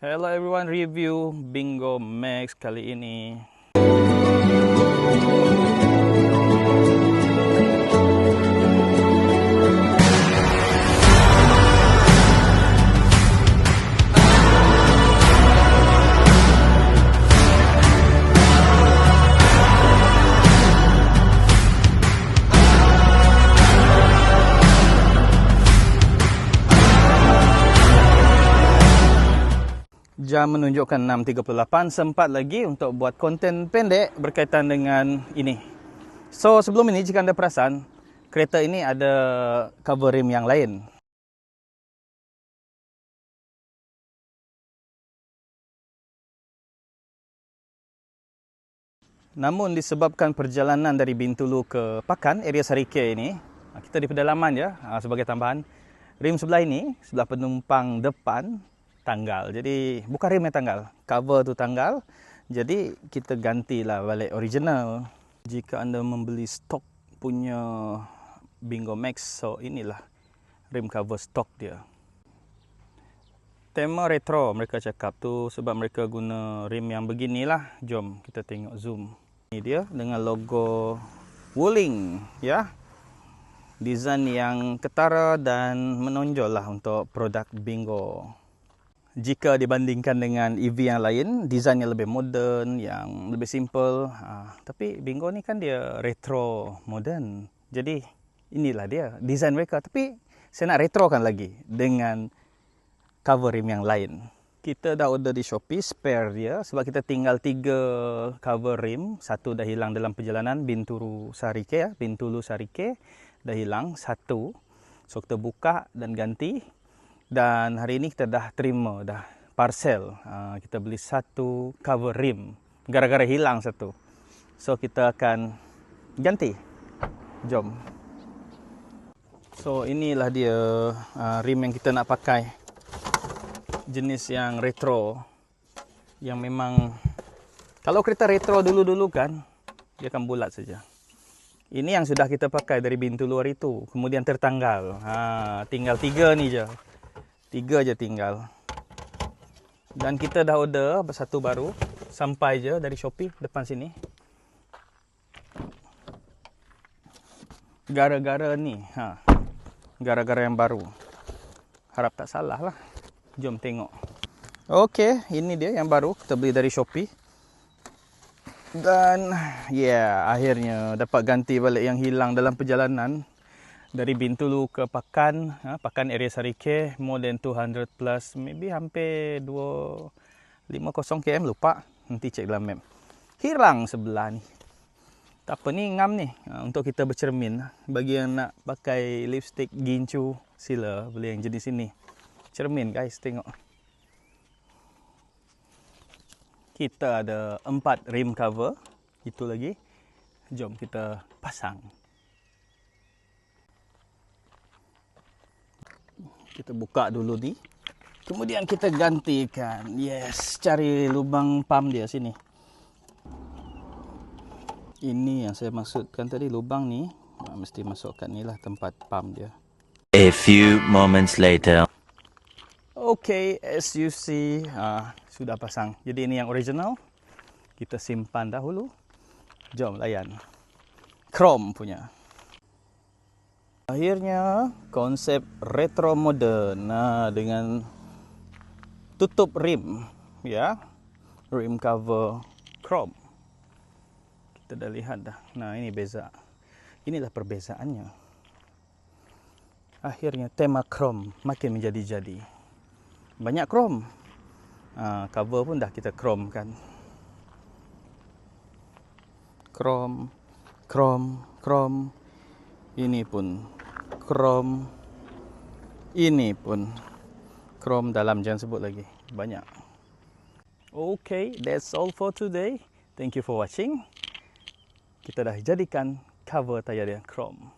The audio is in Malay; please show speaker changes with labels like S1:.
S1: Hello everyone, review Bingo Max kali ini. Jam menunjukkan 6.38, sempat lagi untuk buat konten pendek berkaitan dengan ini. So, sebelum ini jika anda perasan, kereta ini ada cover rim yang lain. Namun disebabkan perjalanan dari Bintulu ke Pakan, area Sarike ini, kita di pedalaman ya, sebagai tambahan, rim sebelah ini, sebelah penumpang depan, tanggal. Jadi bukan rim yang tanggal, cover tu tanggal. Jadi kita gantilah balik original. Jika anda membeli stok punya Bingo Max, so inilah rim cover stok dia. Tema retro mereka cakap tu sebab mereka guna rim yang beginilah. Jom kita tengok zoom. Ini dia dengan logo Wuling ya. Desain yang ketara dan menonjol lah untuk produk Bingo. Jika dibandingkan dengan EV yang lain, desainnya lebih moden, yang lebih simple. Tapi Bingo ni kan dia retro modern. Jadi inilah dia desain mereka. Tapi saya nak retrokan lagi dengan cover rim yang lain. Kita dah order di Shopee spare dia sebab kita tinggal 3 cover rim. Satu dah hilang dalam perjalanan Bintulu Sarike ya, Bintulu Sarike dah hilang satu. So kita buka dan ganti. Dan hari ini kita dah terima, dah parcel. Kita beli satu cover rim. Gara-gara hilang satu. So kita akan ganti. Jom. So inilah dia rim yang kita nak pakai. Jenis yang retro. Yang memang, kalau kereta retro dulu-dulu kan, dia akan bulat saja. Ini yang sudah kita pakai dari Bintulu hari itu. Kemudian tertanggal. Tinggal 3 ni je. 3 je tinggal. Dan kita dah order satu baru. Sampai je dari Shopee depan sini. Gara-gara ni. Gara-gara yang baru. Harap tak salah lah. Jom tengok. Okey, ini dia yang baru. Kita beli dari Shopee. Dan akhirnya dapat ganti balik yang hilang dalam perjalanan. Dari Bintulu ke Pakan, Pakan area Sarike, more than 200 plus, maybe hampir 250 km, lupa. Nanti cek dalam map. Hilang sebelah ni. Tak apa ni, ngam ni. Untuk kita bercermin. Bagi yang nak pakai lipstick gincu, sila beli yang jenis ini. Cermin guys, tengok. Kita ada 4 rim cover. Itu lagi. Jom kita pasang. Kita buka dulu ni. Kemudian kita gantikan. Yes, cari lubang pump dia sini. Ini yang saya maksudkan tadi, lubang ni. Mesti masukkan ni lah tempat pump dia.
S2: A few moments later.
S1: Okay, as you see, sudah pasang. Jadi ini yang original. Kita simpan dahulu. Jom layan. Chrome punya. Akhirnya konsep retro modern dengan tutup rim ya, rim cover chrome. Kita dah lihat dah. Nah, ini beza. Inilah perbezaannya. Akhirnya tema chrome makin menjadi-jadi. Banyak chrome. Cover pun dah kita chrome kan. Chrome, chrome, chrome. Ini pun chrome. Ini pun chrome dalam, jangan sebut lagi. Banyak. Okay, that's all for today. Thank you for watching. Kita dah jadikan cover tayar dia chrome.